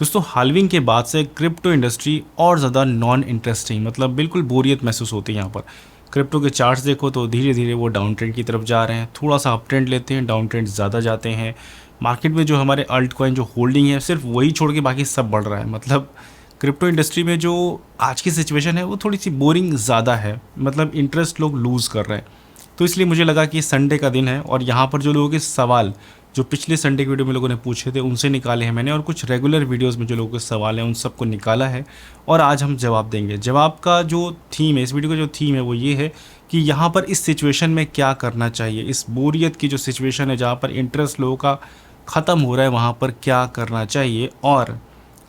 दोस्तों हाल्विंग के बाद से क्रिप्टो इंडस्ट्री और ज़्यादा नॉन इंटरेस्टिंग, मतलब बिल्कुल बोरियत महसूस होती है यहाँ पर। क्रिप्टो के चार्ट्स देखो तो धीरे धीरे वो डाउन ट्रेंड की तरफ जा रहे हैं, थोड़ा सा अप ट्रेंड लेते हैं, डाउन ट्रेंड ज़्यादा जाते हैं। मार्केट में जो हमारे अल्ट कॉइन जो होल्डिंग है सिर्फ वही छोड़ के बाकी सब बढ़ रहा है। मतलब क्रिप्टो इंडस्ट्री में जो आज की सिचुएशन है वो थोड़ी सी बोरिंग ज़्यादा है, मतलब इंटरेस्ट लोग लूज़ कर रहे हैं। तो इसलिए मुझे लगा कि संडे का दिन है और यहाँ पर जो लोगों के सवाल जो पिछले संडे की वीडियो में लोगों ने पूछे थे उनसे निकाले हैं मैंने, और कुछ रेगुलर वीडियोस में जो लोगों के सवाल हैं उन सबको निकाला है और आज हम जवाब देंगे। जवाब का जो थीम है, इस वीडियो का जो थीम है वो ये है कि यहाँ पर इस सिचुएशन में क्या करना चाहिए, इस बोरियत की जो सिचुएशन है जहाँ पर इंटरेस्ट लोगों का ख़त्म हो रहा है वहाँ पर क्या करना चाहिए। और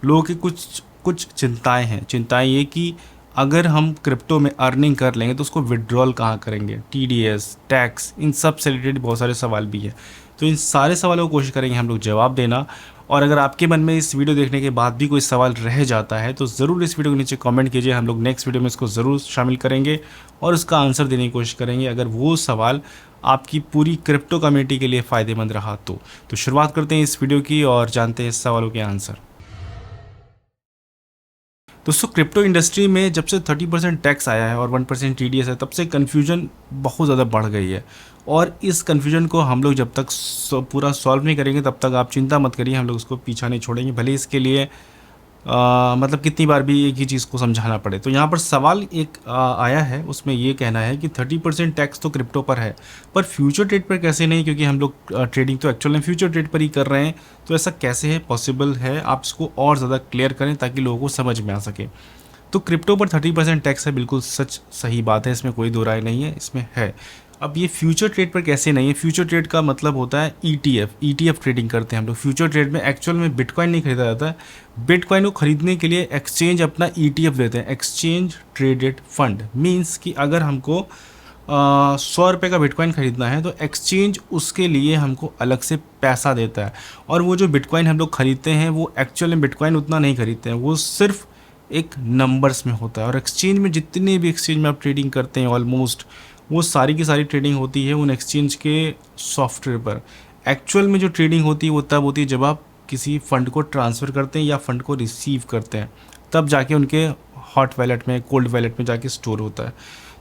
लोगों की कुछ कुछ चिंताएं हैं। चिंताएं ये कि अगर हम क्रिप्टो में अर्निंग कर लेंगे तो उसको विड्रॉल कहाँ करेंगे, टीडीएस, टैक्स, इन सब से रिलेटेड बहुत सारे सवाल भी है। तो इन सारे सवालों को कोशिश करेंगे हम लोग जवाब देना। और अगर आपके मन में इस वीडियो देखने के बाद भी कोई सवाल रह जाता है तो ज़रूर इस वीडियो के नीचे कमेंट कीजिए, हम लोग नेक्स्ट वीडियो में इसको ज़रूर शामिल करेंगे और उसका आंसर देने की कोशिश करेंगे अगर वो सवाल आपकी पूरी क्रिप्टो कम्युनिटी के लिए फ़ायदेमंद रहा तो शुरुआत करते हैं इस वीडियो की और जानते हैं इस सवालों के आंसर। दोस्तों क्रिप्टो इंडस्ट्री में जब से 30% टैक्स आया है और 1% टीडीएस है तब से कन्फ्यूजन बहुत ज़्यादा बढ़ गई है। और इस कन्फ्यूजन को हम लोग जब तक पूरा सॉल्व नहीं करेंगे तब तक आप चिंता मत करिए, हम लोग उसको पीछा नहीं छोड़ेंगे, भले इसके लिए मतलब कितनी बार भी एक ही चीज़ को समझाना पड़े। तो यहाँ पर सवाल एक आया है, उसमें ये कहना है कि 30% टैक्स तो क्रिप्टो पर है पर फ्यूचर ट्रेड पर कैसे नहीं, क्योंकि हम लोग ट्रेडिंग तो एक्चुअल में फ्यूचर ट्रेड पर ही कर रहे हैं। तो ऐसा कैसे है पॉसिबल है, आप इसको और ज़्यादा क्लियर करें ताकि लोगों को समझ में आ सके। तो क्रिप्टो पर 30% टैक्स है, बिल्कुल सच सही बात है, इसमें कोई दो राय नहीं है, इसमें है। अब ये फ्यूचर ट्रेड पर कैसे नहीं है, फ्यूचर ट्रेड का मतलब होता है ईटीएफ ट्रेडिंग करते हैं हम लोग। फ्यूचर ट्रेड में एक्चुअल में बिटकॉइन नहीं खरीदा जाता है, बिटकॉइन को खरीदने के लिए एक्सचेंज अपना ईटीएफ देते हैं, एक्सचेंज ट्रेडेड फंड। मीन्स कि अगर हमको 100 रुपये का बिटकॉइन खरीदना है तो एक्सचेंज उसके लिए हमको अलग से पैसा देता है। और वो जो बिटकॉइन हम लोग खरीदते हैं वो एक्चुअल में बिटकॉइन उतना नहीं खरीदते हैं, वो सिर्फ एक नंबर्स में होता है। और एक्सचेंज में जितने भी एक्सचेंज में आप ट्रेडिंग करते हैं ऑलमोस्ट वो सारी की सारी ट्रेडिंग होती है उन एक्सचेंज के सॉफ्टवेयर पर। एक्चुअल में जो ट्रेडिंग होती है वो तब होती है जब आप किसी फ़ंड को ट्रांसफ़र करते हैं या फ़ंड को रिसीव करते हैं, तब जाके उनके हॉट वैलेट में, कोल्ड वैलेट में जाके स्टोर होता है।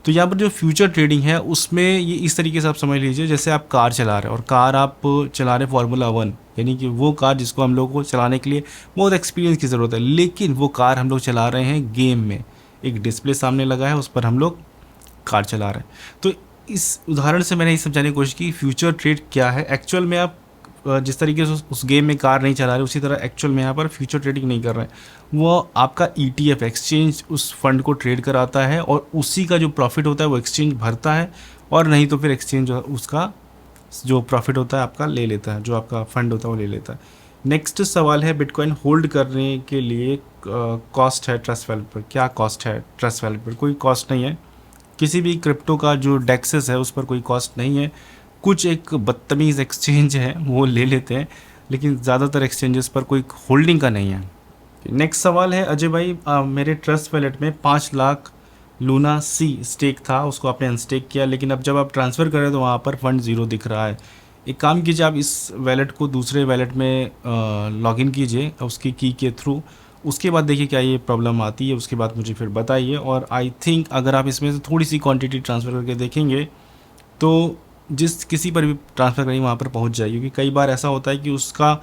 तो यहाँ पर जो फ्यूचर ट्रेडिंग है उसमें ये इस तरीके से आप समझ लीजिए जैसे आप कार चला रहे हैं और कार आप चला रहे हैं फार्मूला 1, यानी कि वो कार जिसको हम लोग को चलाने के लिए बहुत एक्सपीरियंस की ज़रूरत है, लेकिन वो कार हम लोग चला रहे हैं गेम में। एक डिस्प्ले सामने लगा है, उस पर हम लोग कार चला रहे हैं। तो इस उदाहरण से मैंने ये समझाने की कोशिश की फ्यूचर ट्रेड क्या है। एक्चुअल में आप जिस तरीके से उस गेम में कार नहीं चला रहे उसी तरह एक्चुअल में यहाँ पर फ्यूचर ट्रेडिंग नहीं कर रहे हैं, वो आपका ईटीएफ एक्सचेंज उस फंड को ट्रेड कराता है और उसी का जो प्रॉफिट होता है वो एक्सचेंज भरता है, और नहीं तो फिर एक्सचेंज उसका जो प्रॉफिट होता है आपका ले लेता है, जो आपका फंड होता है वो ले लेता है। नेक्स्ट सवाल है बिटकॉइन होल्ड करने के लिए कॉस्ट है ट्रस्ट वैलेट पर। क्या कॉस्ट है ट्रस्ट वैलेट पर? कोई कॉस्ट नहीं है, किसी भी क्रिप्टो का जो डेक्सेस है उस पर कोई कॉस्ट नहीं है। कुछ एक बदतमीज़ एक्सचेंज है वो ले लेते हैं, लेकिन ज़्यादातर एक्सचेंजेस पर कोई होल्डिंग का नहीं है। नेक्स्ट सवाल है अजय भाई, मेरे ट्रस्ट वैलेट में 5 लाख लूना सी स्टेक था, उसको आपने अनस्टेक किया, लेकिन अब जब आप ट्रांसफ़र करें तो वहाँ पर फंड ज़ीरो दिख रहा है। एक काम कीजिए, आप इस वैलेट को दूसरे वैलेट में लॉगिन कीजिए उसकी की के थ्रू, उसके बाद देखिए क्या ये प्रॉब्लम आती है, उसके बाद मुझे फिर बताइए। और आई थिंक अगर आप इसमें से थोड़ी सी क्वांटिटी ट्रांसफ़र करके देखेंगे तो जिस किसी पर भी ट्रांसफ़र करेंगे वहाँ पर पहुँच जाएगी, क्योंकि कई बार ऐसा होता है कि उसका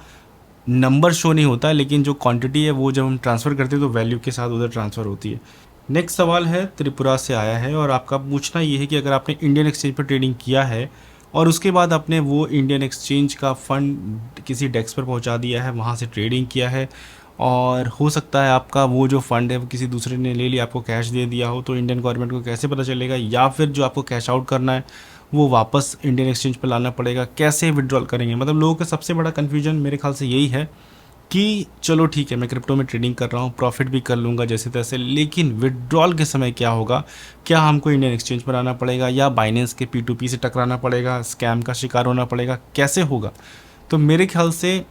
नंबर शो नहीं होता है, लेकिन जो क्वांटिटी है वो जब हम ट्रांसफ़र करते हैं तो वैल्यू के साथ उधर ट्रांसफ़र होती है। नेक्स्ट सवाल है त्रिपुरा से आया है और आपका पूछना ये है कि अगर आपने इंडियन एक्सचेंज पर ट्रेडिंग किया है और उसके बाद आपने वो इंडियन एक्सचेंज का फ़ंड किसी डेस्क पर पहुंचा दिया है, वहां से ट्रेडिंग किया है, और हो सकता है आपका वो जो फ़ंड है वो किसी दूसरे ने ले लिया, आपको कैश दे दिया हो, तो इंडियन गवर्नमेंट को कैसे पता चलेगा? या फिर जो आपको कैश आउट करना है वो वापस इंडियन एक्सचेंज पर लाना पड़ेगा, कैसे विड्रॉल करेंगे? मतलब लोगों का सबसे बड़ा कन्फ्यूजन मेरे ख्याल से यही है कि चलो ठीक है मैं क्रिप्टो में ट्रेडिंग कर रहा हूँ, प्रॉफिट भी कर लूँगा जैसे तैसे, लेकिन विड्रॉल के समय क्या होगा? क्या हमको इंडियन एक्सचेंज पर आना पड़ेगा या बाइनेंस के P2P से टकराना पड़ेगा, स्कैम का शिकार होना पड़ेगा, कैसे होगा? तो मेरे ख्याल से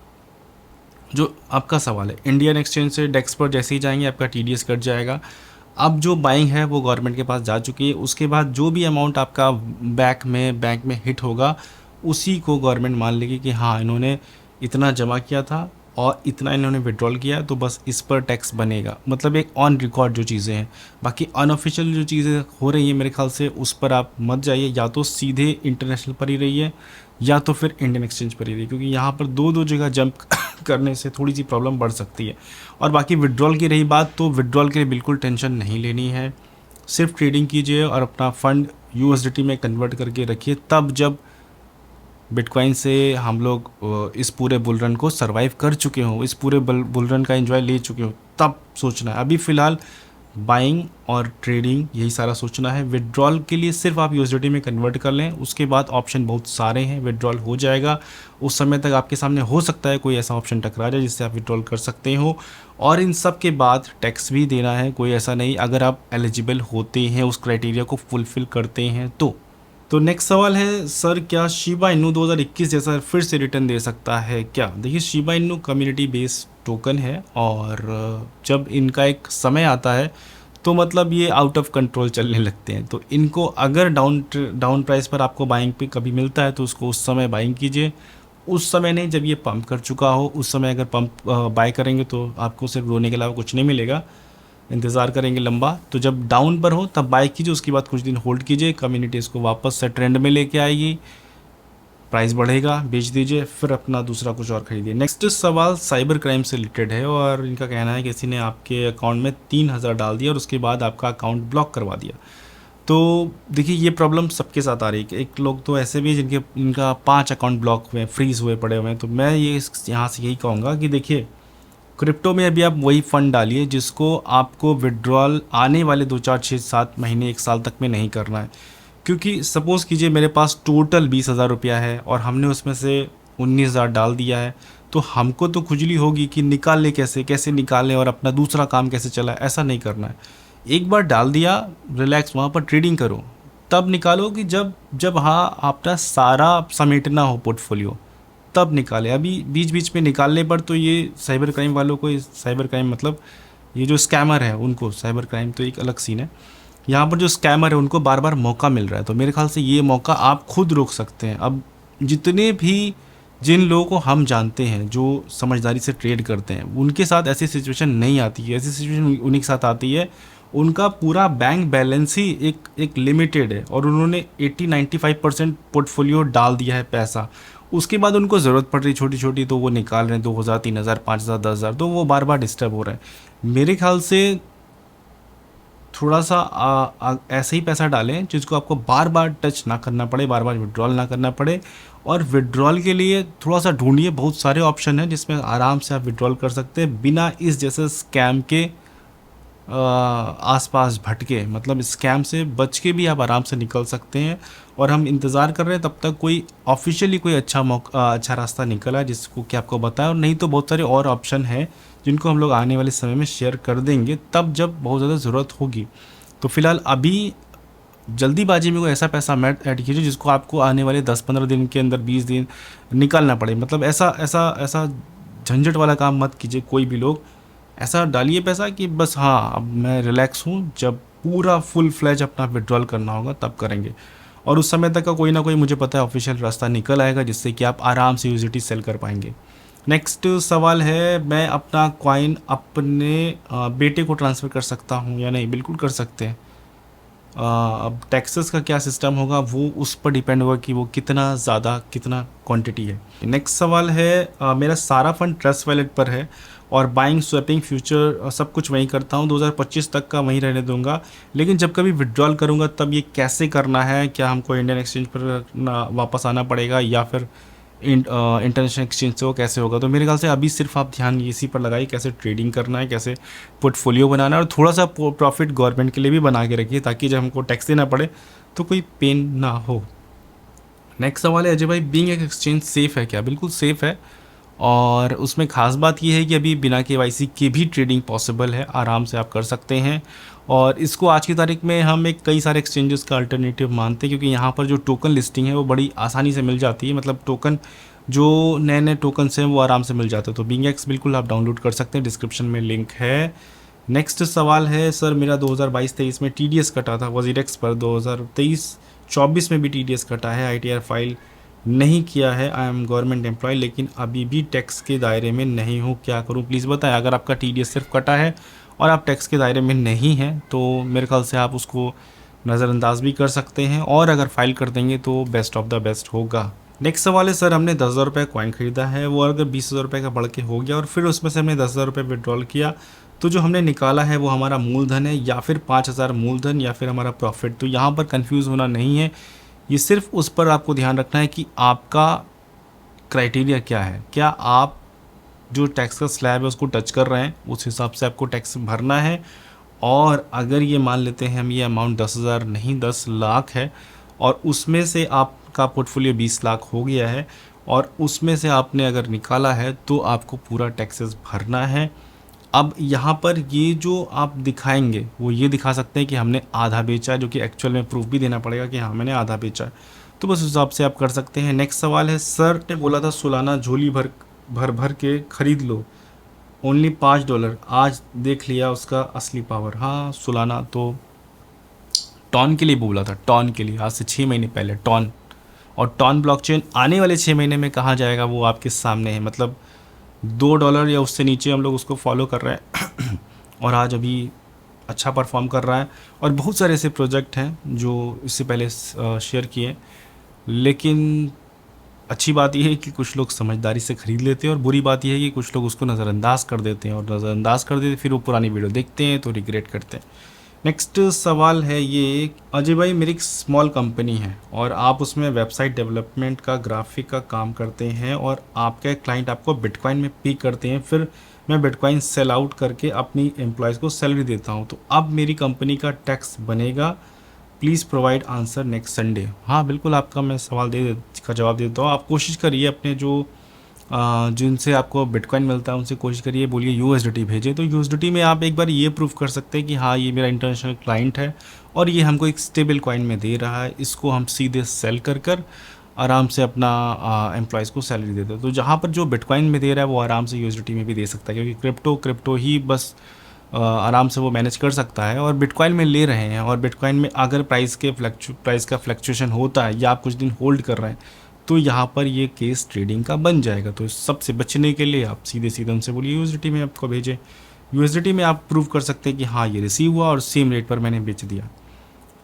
जो आपका सवाल है, इंडियन एक्सचेंज से डेक्स पर जैसे ही जाएंगे आपका TDS कट जाएगा। अब जो बाइंग है वो गवर्नमेंट के पास जा चुकी है, उसके बाद जो भी अमाउंट आपका बैंक में हिट होगा उसी को गवर्नमेंट मान लेगी कि हाँ इन्होंने इतना जमा किया था और इतना इन्होंने विड्रॉल किया, तो बस इस पर टैक्स बनेगा। मतलब एक ऑन रिकॉर्ड जो चीज़ें हैं। बाकी अनऑफिशियल जो चीज़ें हो रही हैं मेरे ख्याल से उस पर आप मत जाइए, या तो सीधे इंटरनेशनल पर ही रहिए या तो फिर इंडियन एक्सचेंज पर ही रहिए, क्योंकि यहाँ पर दो दो जगह जंप करने से थोड़ी सी प्रॉब्लम बढ़ सकती है। और बाकी विड्रॉल की रही बात, तो विड्रॉल के लिए बिल्कुल टेंशन नहीं लेनी है, सिर्फ ट्रेडिंग कीजिए और अपना फंड यूएसडीटी में कन्वर्ट करके रखिए। तब जब बिटकॉइन से हम लोग इस पूरे बुल रन को सरवाइव कर चुके हों, इस पूरे बुल रन का एंजॉय ले चुके हों, तब सोचना है। अभी फ़िलहाल बाइंग और ट्रेडिंग यही सारा सोचना है। विड्रॉल के लिए सिर्फ आप यूएसडीटी में कन्वर्ट कर लें, उसके बाद ऑप्शन बहुत सारे हैं, विड्रॉल हो जाएगा। उस समय तक आपके सामने हो सकता है कोई ऐसा ऑप्शन टकरा जाए जिससे आप विड्रॉल कर सकते हो। और इन सब के बाद टैक्स भी देना है, कोई ऐसा नहीं, अगर आप एलिजिबल होते हैं, उस क्राइटेरिया को फुलफ़िल करते हैं तो नेक्स्ट सवाल है, सर क्या शिबा इनू 2021 जैसा फिर से रिटर्न दे सकता है क्या? देखिए, Shiba Inu community based token है और जब इनका एक समय आता है तो मतलब ये आउट ऑफ कंट्रोल चलने लगते हैं। तो इनको अगर डाउन प्राइस पर आपको बाइंग पे कभी मिलता है तो उसको उस समय बाइंग कीजिए। उस समय नहीं, जब ये पंप कर चुका हो, उस समय अगर पंप बाय करेंगे तो आपको सिर्फ रोने के अलावा कुछ नहीं मिलेगा। इंतज़ार करेंगे लंबा, तो जब डाउन पर हो तब बाय कीजिए, उसके बाद कुछ दिन होल्ड कीजिए, कम्युनिटी इसको वापस से ट्रेंड में लेके आएगी, प्राइस बढ़ेगा, बेच दीजिए, फिर अपना दूसरा कुछ और खरीदिए। नेक्स्ट सवाल साइबर क्राइम से रिलेटेड है और इनका कहना है कि किसी ने आपके अकाउंट में 3000 डाल दिया और उसके बाद आपका अकाउंट ब्लॉक करवा दिया। तो देखिए, ये प्रॉब्लम सबके साथ आ रही है। एक लोग तो ऐसे भी जिनके इनका 5 अकाउंट ब्लॉक हुए, फ्रीज़ हुए पड़े हुए हैं। तो मैं ये यहाँ से यही कहूँगा कि देखिए, क्रिप्टो में अभी आप वही फ़ंड डालिए जिसको आपको विड्रॉल आने वाले 2 4 6 7 महीने 1 साल तक में नहीं करना है। क्योंकि सपोज़ कीजिए मेरे पास टोटल 20,000 रुपया है और हमने उसमें से 19,000 डाल दिया है, तो हमको तो खुजली होगी कि निकालें कैसे निकालें और अपना दूसरा काम कैसे चलाएं। ऐसा नहीं करना है। एक बार डाल दिया, रिलैक्स वहाँ पर ट्रेडिंग करो, तब निकालो कि जब हाँ आपका सारा समेटना हो पोर्टफोलियो, तब निकाले। अभी बीच बीच में निकालने पर तो ये साइबर क्राइम वालों को, साइबर क्राइम मतलब ये जो स्कैमर है उनको, साइबर क्राइम तो एक अलग सीन है, यहाँ पर जो स्कैमर है उनको बार बार मौका मिल रहा है। तो मेरे ख्याल से ये मौका आप खुद रोक सकते हैं। अब जिन लोगों को हम जानते हैं जो समझदारी से ट्रेड करते हैं, उनके साथ ऐसी सिचुएशन नहीं आती है। ऐसी सिचुएशन उन्हीं के साथ आती है, उनका पूरा बैंक बैलेंस ही एक लिमिटेड है और उन्होंने 80-95% पोर्टफोलियो डाल दिया है पैसा। उसके बाद उनको ज़रूरत पड़ रही छोटी छोटी, तो वो निकाल रहे हैं 2,000 3,000 5,000 10,000, तो वो बार बार डिस्टर्ब हो रहा है। मेरे ख्याल से थोड़ा सा ऐसे ही पैसा डालें जिसको आपको बार बार टच ना करना पड़े, बार बार विड्रॉल ना करना पड़े। और विड्रॉल के लिए थोड़ा सा ढूंढिए, बहुत सारे ऑप्शन हैं जिसमें आराम से आप विड्रॉल कर सकते हैं बिना इस जैसे स्कैम के आसपास भटके। मतलब स्कैम से बच के भी आप आराम से निकल सकते हैं। और हम इंतज़ार कर रहे हैं तब तक कोई ऑफिशियली कोई अच्छा रास्ता निकल आए जिसको कि आपको बताएं। और नहीं तो बहुत सारे और ऑप्शन हैं जिनको हम लोग आने वाले समय में शेयर कर देंगे, तब जब बहुत ज़्यादा ज़रूरत होगी। तो फिलहाल अभी जल्दीबाजी में कोई ऐसा पैसा मत ऐड कीजिए जिसको आपको आने वाले 10-15 दिन के अंदर, 20 दिन निकालना पड़े। मतलब ऐसा झंझट वाला काम मत कीजिए। कोई भी लोग ऐसा डालिए पैसा कि बस हाँ अब मैं रिलैक्स हूँ, जब पूरा फुल फ्लैज अपना विड्रॉल करना होगा तब करेंगे। और उस समय तक का कोई ना कोई, मुझे पता है, ऑफिशियल रास्ता निकल आएगा जिससे कि आप आराम से यूजिटी सेल कर पाएंगे। नेक्स्ट सवाल है, मैं अपना कॉइन अपने बेटे को ट्रांसफ़र कर सकता हूँ या नहीं? बिल्कुल कर सकते हैं। अब टैक्सेस का क्या सिस्टम होगा वो उस पर डिपेंड होगा कि वो कितना ज़्यादा, कितना क्वांटिटी है। नेक्स्ट सवाल है, मेरा सारा फंड ट्रस्ट वैलेट पर है और बाइंग, स्वैपिंग, फ्यूचर सब कुछ वहीं करता हूँ, 2025 तक का वहीं रहने दूंगा, लेकिन जब कभी विड्रॉल करूँगा तब ये कैसे करना है? क्या हमको इंडियन एक्सचेंज पर वापस आना पड़ेगा या फिर इंटरनेशनल एक्सचेंज से वो कैसे होगा? तो मेरे ख्याल से अभी सिर्फ आप ध्यान इसी पर लगाइए, कैसे ट्रेडिंग करना है, कैसे पोर्टफोलियो बनाना है, और थोड़ा सा प्रॉफिट गवर्नमेंट के लिए भी बना के रखिए ताकि जब हमको टैक्स देना पड़े तो कोई पेन ना हो। नेक्स्ट सवाल है, अजय भाई, बीइंग एक एक्सचेंज सेफ़ है क्या? बिल्कुल सेफ़ है और उसमें ख़ास बात यह है कि अभी बिना केवाईसी के भी ट्रेडिंग पॉसिबल है, आराम से आप कर सकते हैं। और इसको आज की तारीख में हम एक कई सारे एक्सचेंजेस का अल्टरनेटिव मानते हैं, क्योंकि यहाँ पर जो टोकन लिस्टिंग है वो बड़ी आसानी से मिल जाती है। मतलब टोकन, जो नए टोकन्स हैं वो आराम से मिल जाते हैं। तो बीइंग बिल्कुल आप डाउनलोड कर सकते हैं, डिस्क्रिप्शन में लिंक है। नेक्स्ट सवाल है, सर मेरा 2022-23 में TDS कटा था वजीरेक्स पर, 2023-24 में भी TDS कटा है, ITR फाइल नहीं किया है, आई एम गवर्नमेंट एम्प्लॉय लेकिन अभी भी टैक्स के दायरे में नहीं हूँ, क्या करूँ प्लीज़ बताएं। अगर आपका TDS सिर्फ कटा है और आप टैक्स के दायरे में नहीं हैं तो मेरे ख्याल से आप उसको नज़रअंदाज भी कर सकते हैं, और अगर फाइल कर देंगे तो बेस्ट ऑफ द बेस्ट होगा। नेक्स्ट सवाल है, सर हमने 10,000 रुपये कॉइन खरीदा है, वो अगर 20,000 रुपये का बढ़ के हो गया और फिर उसमें से हमने 10,000 रुपये विड्रॉल किया, तो जो हमने निकाला है वो हमारा मूलधन है या फिर 5,000 मूलधन या फिर हमारा प्रॉफिट। तो यहाँ पर कंफ्यूज होना नहीं है, ये सिर्फ उस पर आपको ध्यान रखना है कि आपका क्राइटेरिया क्या है, क्या आप जो टैक्स का स्लैब है उसको टच कर रहे हैं, उस हिसाब से आपको टैक्स भरना है। और अगर ये मान लेते हैं हम ये अमाउंट 10,000 नहीं 10 लाख है और उसमें से आपका पोर्टफोलियो 20 लाख हो गया है और उसमें से आपने अगर निकाला है तो आपको पूरा टैक्सेस भरना है। अब यहाँ पर ये जो आप दिखाएंगे वो ये दिखा सकते हैं कि हमने आधा बेचा है, जो कि एक्चुअल में प्रूफ भी देना पड़ेगा कि हाँ मैंने आधा बेचा है, तो बस उस हिसाब से आप कर सकते हैं। नेक्स्ट सवाल है, सर ने बोला था सालाना झोली भर भर भर के खरीद लो, ओनली $5, आज देख लिया उसका असली पावर। हाँ सालाना तो टॉन के लिए बोला था, टॉन के लिए, आज से 6 महीने पहले टॉन। और टॉन ब्लॉकचेन आने वाले 6 महीने में कहाँ जाएगा वो आपके सामने है, मतलब $2 या उससे नीचे हम लोग उसको फॉलो कर रहे हैं और आज अभी अच्छा परफॉर्म कर रहा है। और बहुत सारे ऐसे प्रोजेक्ट हैं जो इससे पहले शेयर किए, लेकिन अच्छी बात यह है कि कुछ लोग समझदारी से ख़रीद लेते हैं और बुरी बात यह है कि कुछ लोग उसको नज़रअंदाज कर देते हैं, और नज़रअंदाज कर देते फिर वो पुरानी वीडियो देखते हैं तो रिग्रेट करते हैं। नेक्स्ट सवाल है ये, अजय भाई मेरी एक स्मॉल कंपनी है और आप उसमें वेबसाइट डेवलपमेंट का ग्राफिक का काम करते हैं और आपके क्लाइंट आपको बिटकॉइन में पे करते हैं, फिर मैं बिटकॉइन सेल आउट करके अपनी एम्प्लॉयज़ को सैलरी देता हूँ, तो अब मेरी कंपनी का टैक्स बनेगा, please provide answer next Sunday. हाँ बिल्कुल, आपका मैं सवाल का जवाब देता हूँ। आप कोशिश करिए अपने जो जिनसे आपको बिटकॉइन मिलता है उनसे कोशिश करिए, बोलिए USDT भेजें, तो USDT में आप एक बार ये प्रूफ कर सकते हैं कि हाँ ये मेरा इंटरनेशनल क्लाइंट है और ये हमको एक स्टेबल कॉइन में दे रहा है, इसको हम सीधे सेल कर कर आराम से अपना एम्प्लॉयज़ को सैलरी देते हैं। तो जहाँ पर जो बिटकॉइन में दे रहा है वो आराम से USDT में भी दे सकता है, क्योंकि क्रिप्टो ही बस आराम से वो मैनेज कर सकता है। और बिटकॉइन में ले रहे हैं और बिटकॉइन में अगर प्राइस का फ्लक्चुएशन होता है या आप कुछ दिन होल्ड कर रहे हैं तो यहाँ पर ये केस ट्रेडिंग का बन जाएगा। तो इस सबसे बचने के लिए आप सीधे सीधे उनसे बोलिए USDT में आपको भेजें। USDT में आप प्रूव कर सकते हैं कि हाँ ये रिसीव हुआ और सेम रेट पर मैंने बेच दिया।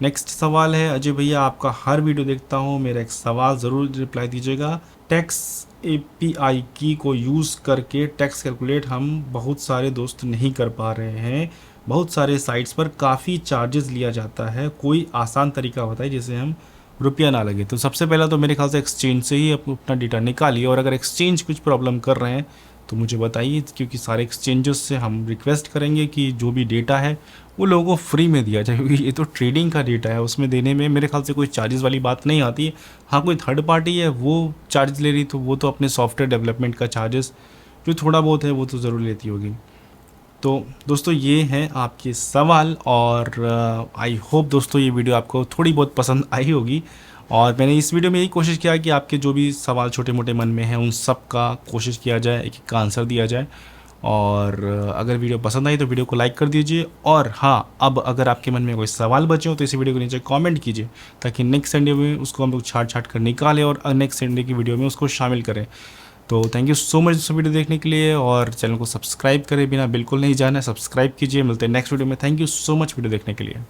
नेक्स्ट सवाल है, अजय भैया आपका हर वीडियो देखता हूँ, मेरा एक सवाल ज़रूर रिप्लाई दीजिएगा। टैक्स API की को यूज़ करके टैक्स कैलकुलेट हम बहुत सारे दोस्त नहीं कर पा रहे हैं, बहुत सारे साइट्स पर काफ़ी चार्जेस लिया जाता है, कोई आसान तरीका बताइए जिससे हम रुपया ना लगे। तो सबसे पहला तो मेरे ख्याल से एक्सचेंज से ही अपना डेटा निकालिए, और अगर एक्सचेंज कुछ प्रॉब्लम कर रहे हैं तो मुझे बताइए, क्योंकि सारे एक्सचेंजेस से हम रिक्वेस्ट करेंगे कि जो भी डेटा है वो लोगों को फ्री में दिया जाए, क्योंकि ये तो ट्रेडिंग का डेटा है, उसमें देने में मेरे ख्याल से कोई चार्जेस वाली बात नहीं आती है। हाँ कोई थर्ड पार्टी है वो चार्ज ले रही तो वो तो अपने सॉफ्टवेयर डेवलपमेंट का चार्जेस जो थोड़ा बहुत है वो तो ज़रूर लेती होगी। तो दोस्तों ये हैं आपके सवाल, और आई होप दोस्तों ये वीडियो आपको थोड़ी बहुत पसंद आई होगी, और मैंने इस वीडियो में यही कोशिश किया कि आपके जो भी सवाल छोटे मोटे मन में हैं उन सब का कोशिश किया जाए, एक एक का आंसर दिया जाए। और अगर वीडियो पसंद आई तो वीडियो को लाइक कर दीजिए, और हाँ अब अगर आपके मन में कोई सवाल बचे हो तो इस वीडियो के नीचे कमेंट कीजिए, ताकि नेक्स्ट संडे में उसको हम लोग छाट कर निकालें और नेक्स्ट संडे की वीडियो में उसको शामिल करें। तो thank you so much video देखने के लिए, और चैनल को सब्सक्राइब करे बिना बिल्कुल नहीं जाना है, सब्सक्राइब कीजिए। मिलते हैं नेक्स्ट वीडियो में। Thank you so much video देखने के लिए।